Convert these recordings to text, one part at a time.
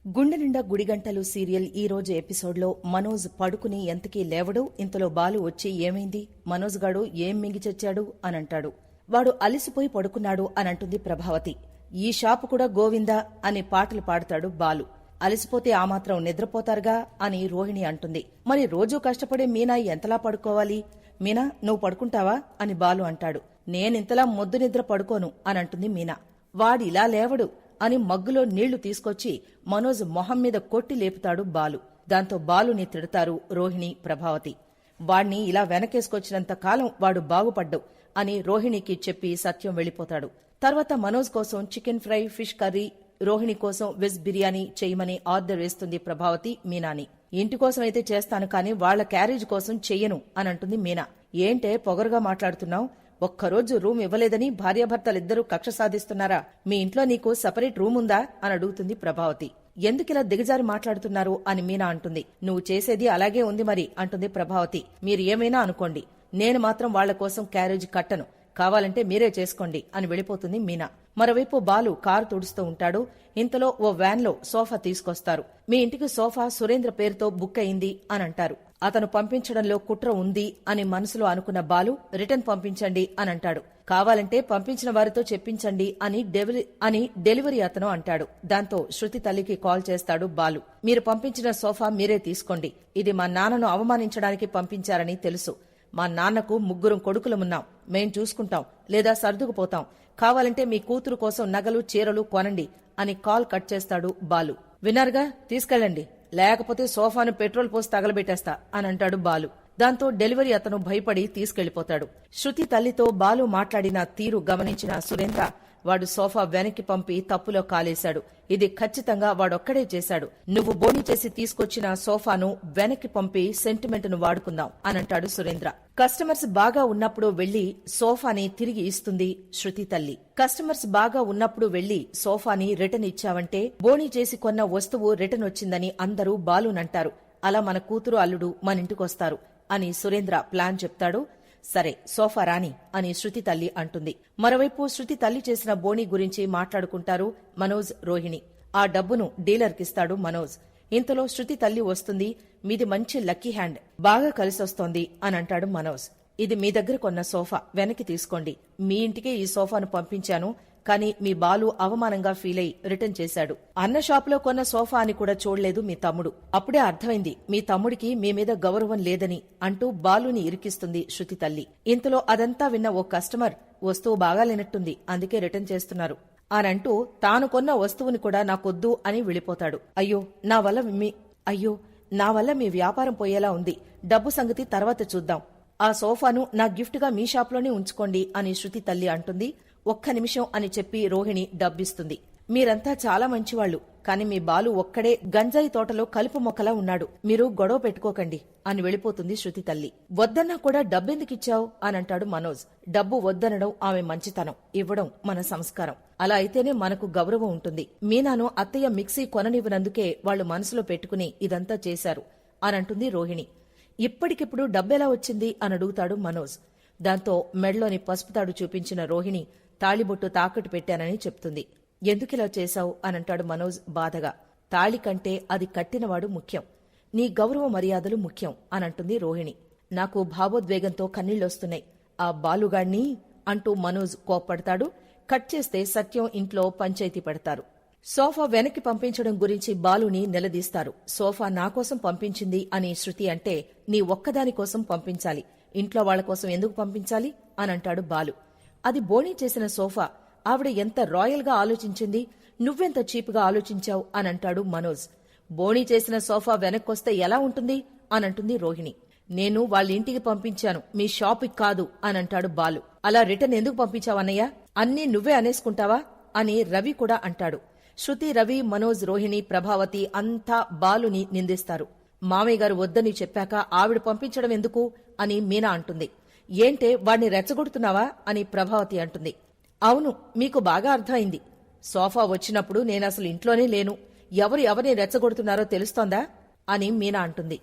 గుండె నిండా గుడిగంటలు సీరియల్ ఈ రోజు ఎపిసోడ్లో మనోజ్ పడుకుని ఎంతకీ లేవడు. ఇంతలో బాలు వచ్చి ఏమైంది, మనోజ్ గాడు ఏం మింగి చచ్చాడు అనంటాడు. వాడు అలిసిపోయి పడుకున్నాడు అనంటుంది ప్రభావతి. ఈ షాపు కూడా గోవిందా అని పాటలు పాడతాడు బాలు. అలిసిపోతే ఆ మాత్రం నిద్రపోతారుగా అని రోహిణి అంటుంది. మరి రోజూ కష్టపడే మీనా ఎంతలా పడుకోవాలి? మీనా, నువ్వు పడుకుంటావా అని బాలు అంటాడు. నేనింతలా మొద్దు నిద్ర పడుకోను అనంటుంది మీనా. వాడిలా లేవడు అని మగ్గులో నీళ్లు తీసుకొచ్చి మనోజ్ మొహం మీద కొట్టి లేపుతాడు బాలు. దాంతో బాలుని తిడతారు రోహిణి, ప్రభావతి. వాణ్ణి ఇలా వెనకేసుకొచ్చినంత కాలం వాడు బాగుపడ్డావు అని రోహిణికి చెప్పి సత్యం వెళ్లిపోతాడు. తర్వాత మనోజ్ కోసం chicken fry, fish curry, Rohini కోసం వెజ్ బిర్యానీ చేయమని ఆర్డర్ వేస్తుంది ప్రభావతి మీనాని. ఇంటి కోసం అయితే చేస్తాను, కానీ వాళ్ల క్యారేజ్ కోసం చెయ్యను అనంటుంది మీనా. ఏంటే పొగరుగా మాట్లాడుతున్నావు? ఒక్కరోజు రూమ్ ఇవ్వలేదని భార్యాభర్తలిద్దరూ కక్ష సాధిస్తున్నారా? మీ ఇంట్లో నీకు సపరేట్ రూమ్ ఉందా అని అడుగుతుంది ప్రభావతి. ఎందుకిలా దిగజారి మాట్లాడుతున్నారు అని మీనా అంటుంది. నువ్వు చేసేది అలాగే ఉంది మరి అంటుంది ప్రభావతి. మీరు ఏమైనా అనుకోండి, నేను మాత్రం వాళ్ల కోసం క్యారేజ్ కట్టను, కావాలంటే మీరే చేసుకోండి అని వెళ్లిపోతుంది మీనా. మరోవైపు బాలు కారు తుడుస్తూ ఉంటాడు. ఇంతలో ఓ వ్యాన్లో సోఫా తీసుకొస్తారు. మీ ఇంటికి సోఫా సురేంద్ర పేరుతో బుక్ అయింది అని అంటారు. అతను పంపించడంలో కుట్ర ఉంది అని మనసులో అనుకున్న బాలు రిటర్న్ పంపించండి అని అంటాడు. కావాలంటే పంపించిన వారితో చెప్పించండి అని డెలివరీ అతను అంటాడు. దాంతో శృతి తల్లికి కాల్ చేస్తాడు బాలు. మీరు పంపించిన సోఫా మీరే తీసుకోండి, ఇది మా నాన్నను అవమానించడానికి పంపించారని తెలుసు. మా నాన్నకు 3 కొడుకులమున్నాం, మేం చూసుకుంటాం, లేదా సర్దుకుపోతాం, కావాలంటే మీ కూతురు కోసం నగలు, చీరలు కొనండి అని కాల్ కట్ చేస్తాడు బాలు. విన్నారుగా, తీసుకెళ్ళండి, లేకపోతే సోఫాను పెట్రోల్ పోసి తగలబెట్టేస్తా అని అంటాడు బాలు. దాంతో డెలివరీ అతను భయపడి తీసుకెళ్లిపోతాడు. శృతి తల్లితో బాలు మాట్లాడిన తీరు గమనించిన సురేంద్ర వాడు సోఫా వెనక్కి పంపి తప్పులో కాలేశాడు. ఇది ఖచ్చితంగా వాడొక్కడే చేశాడు. నువ్వు బోని చేసి తీసుకొచ్చిన సోఫాను వెనక్కి పంపి సెంటిమెంట్ ను వాడుకుందాం అనంటాడు సురేంద్ర. కస్టమర్స్ బాగా ఉన్నప్పుడు వెళ్లి సోఫాని తిరిగి ఇస్తుంది శృతి తల్లి. కస్టమర్స్ బాగా ఉన్నప్పుడు వెళ్లి సోఫాని రిటర్న్ ఇచ్చావంటే బోని చేసి కొన్న వస్తువు రిటర్న్ వచ్చిందని అందరూ బాలునంటారు. అలా మన కూతురు అల్లుడు మనింటికొస్తారు అని సురేంద్ర ప్లాన్ చెప్తాడు. సరే, సోఫా రాని అని శృతి తల్లి అంటుంది. మరోవైపు శృతి తల్లి చేసిన బోనీ గురించి మాట్లాడుకుంటారు మనోజ్, రోహిణి. ఆ డబ్బును డీలర్కిస్తాడు మనోజ్. ఇంతలో శృతి తల్లి వస్తుంది. మీది మంచి లక్కీ హ్యాండ్, బాగా కలిసొస్తోంది అని అంటాడు మనోజ్. ఇది మీ దగ్గర కొన్న సోఫా, వెనక్కి తీసుకోండి. మీ ఇంటికే ఈ సోఫాను పంపించాను, కానీ మీ బాలు అవమానంగా ఫీల్ అయి రిటర్న్ చేశాడు. అన్న షాపులో కొన్న సోఫా అని కూడా చూడలేదు మీ తమ్ముడు. అప్పుడే అర్థమైంది మీ తమ్ముడికి మీ మీద గౌరవం లేదని అంటూ బాలుని ఇరికిస్తుంది శృతి తల్లి. ఇంతలో అదంతా విన్న ఓ కస్టమర్ వస్తువు బాగాలేనట్టుంది, అందుకే రిటర్న్ చేస్తున్నారు అనంటూ తాను కొన్న వస్తువుని కూడా నాకొద్దు అని వెళ్ళిపోతాడు. అయ్యో నా వల్ల మీ వ్యాపారం పోయేలా ఉంది, డబ్బు సంగతి తర్వాత చూద్దాం, ఆ సోఫాను నా గిఫ్ట్ గా మీ షాప్లోనే ఉంచుకోండి అని శృతి తల్లి అంటుంది. ఒక్క నిమిషం అని చెప్పి రోహిణి డబ్బిస్తుంది. మీరంతా చాలా మంచివాళ్లు, కాని మీ బాలు ఒక్కడే గంజాయి తోటలో కలుపు మొక్కలా ఉన్నాడు, మీరు గొడవ పెట్టుకోకండి అని వెళ్ళిపోతుంది శృతి తల్లి. వద్దన్నా కూడా డబ్బెందుకిచ్చావు అని అంటాడు మనోజ్. డబ్బు వద్దనడం ఆమె మంచితనం, ఇవ్వడం మన సంస్కారం. అలా అయితేనే మనకు గౌరవం ఉంటుంది. మీనాను అత్తయ్య మిక్సీ కొననివ్వనందుకే వాళ్లు మనసులో పెట్టుకుని ఇదంతా చేశారు అనంటుంది రోహిణి. ఇప్పటికిప్పుడు డబ్బెలా వచ్చింది అని అడుగుతాడు మనోజ్. దాంతో మెడ్లోని పసుపుతాడు చూపించిన రోహిణి తాళిబొట్టు తాకట్టు పెట్టానని చెప్తుంది. ఎందుకిలా చేశావు అనంటాడు మనోజ్ బాధగా. తాళి కంటే అది కట్టినవాడు ముఖ్యం, నీ గౌరవ మర్యాదలు ముఖ్యం అనంటుంది రోహిణి. నాకు భావోద్వేగంతో కన్నీళ్లొస్తున్నాయి, ఆ బాలుగాణ్ణి అంటూ మనోజ్ కోప్పడతాడు. కట్ చేస్తే సత్యం ఇంట్లో పంచాయతీ పెడతారు. సోఫా వెనక్కి పంపించడం గురించి బాలుని నిలదీస్తారు. సోఫా నాకోసం పంపించింది అని శృతి అంటే నీ ఒక్కదాని కోసం పంపించాలి, ఇంట్లో వాళ్ల కోసం ఎందుకు పంపించాలి అనంటాడు బాలు. అది బోనీ చేసిన సోఫా, ఆవిడ ఎంత రాయల్ గా ఆలోచించింది, నువ్వెంత చీప్గా ఆలోచించావు అనంటాడు మనోజ్. బోనీ చేసిన సోఫా వెనక్కొస్తే ఎలా ఉంటుంది అనంటుంది రోహిణి. నేను వాళ్ళ ఇంటికి పంపించాను, మీ షాపుకి కాదు అనంటాడు బాలు. అలా రిటర్న్ ఎందుకు పంపించావన్నయ్య, అన్నీ నువ్వే అనేసుకుంటావా అని రవి కూడా అంటాడు. శృతి, రవి, మనోజ్, రోహిణి, ప్రభావతి అంతా బాలుని నిందిస్తారు. మామయ్య గారు వద్దని చెప్పాక ఆవిడ పంపించడం ఎందుకు అని మీనా అంటుంది. ఏంటే వాణ్ణి రెచ్చగొడుతున్నావా అని ప్రభావతి అంటుంది. అవును, మీకు బాగా అర్థమైంది. సోఫా వచ్చినప్పుడు నేనసలు ఇంట్లోనే లేను, ఎవరిని రెచ్చగొడుతున్నారో తెలుస్తోందా అని మీనా అంటుంది.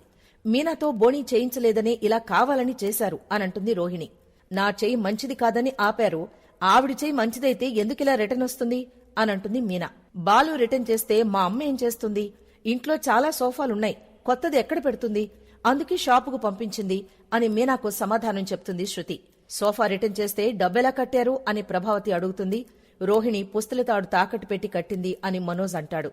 మీనాతో బోనీ చేయించలేదని ఇలా కావాలని చేశారు అనంటుంది రోహిణి. నా చెయ్యి మంచిది కాదని ఆపారు, ఆవిడి చెయ్యి మంచిదైతే ఎందుకిలా రిటర్న్ వస్తుంది అనంటుంది మీనా. బాలు రిటర్న్ చేస్తే మా అమ్మ ఏం చేస్తుంది? ఇంట్లో చాలా సోఫాలున్నాయి, కొత్తది ఎక్కడ పెడుతుంది? అందుకే షాపుకు పంపించింది అని మీనాకు సమాధానం చెప్తుంది శృతి. సోఫా రిటర్న్ చేస్తే డబ్బెలా కట్టారు అని ప్రభావతి అడుగుతుంది. రోహిణి పుస్తలతాడు తాకట్టు పెట్టి కట్టింది అని మనోజ్ అంటాడు.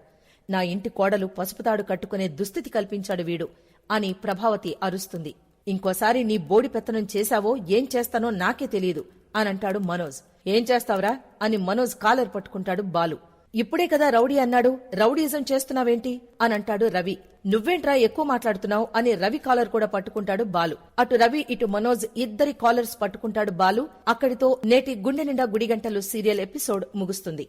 నా ఇంటి కోడలు పసుపుతాడు కట్టుకునే దుస్థితి కల్పించాడు వీడు అని ప్రభావతి అరుస్తుంది. ఇంకోసారి నీ బోడి పెత్తనం చేశావో ఏం చేస్తానో నాకే తెలియదు అనంటాడు మనోజ్. ఏం చేస్తావురా అని మనోజ్ కాలర్ పట్టుకుంటాడు బాలు. ఇప్పుడే కదా రౌడీ అన్నాడు, రౌడీజం చేస్తున్నావేంటి అనంటాడు రవి. నువ్వేంట్రా ఎక్కువ మాట్లాడుతున్నావు అని రవి కాలర్ కూడా పట్టుకుంటాడు బాలు. అటు రవి ఇటు మనోజ్ ఇద్దరి కాలర్స్ పట్టుకుంటాడు బాలు. అక్కడితో నేటి గుండె నిండా గుడిగంటలు సీరియల్ ఎపిసోడ్ ముగుస్తుంది.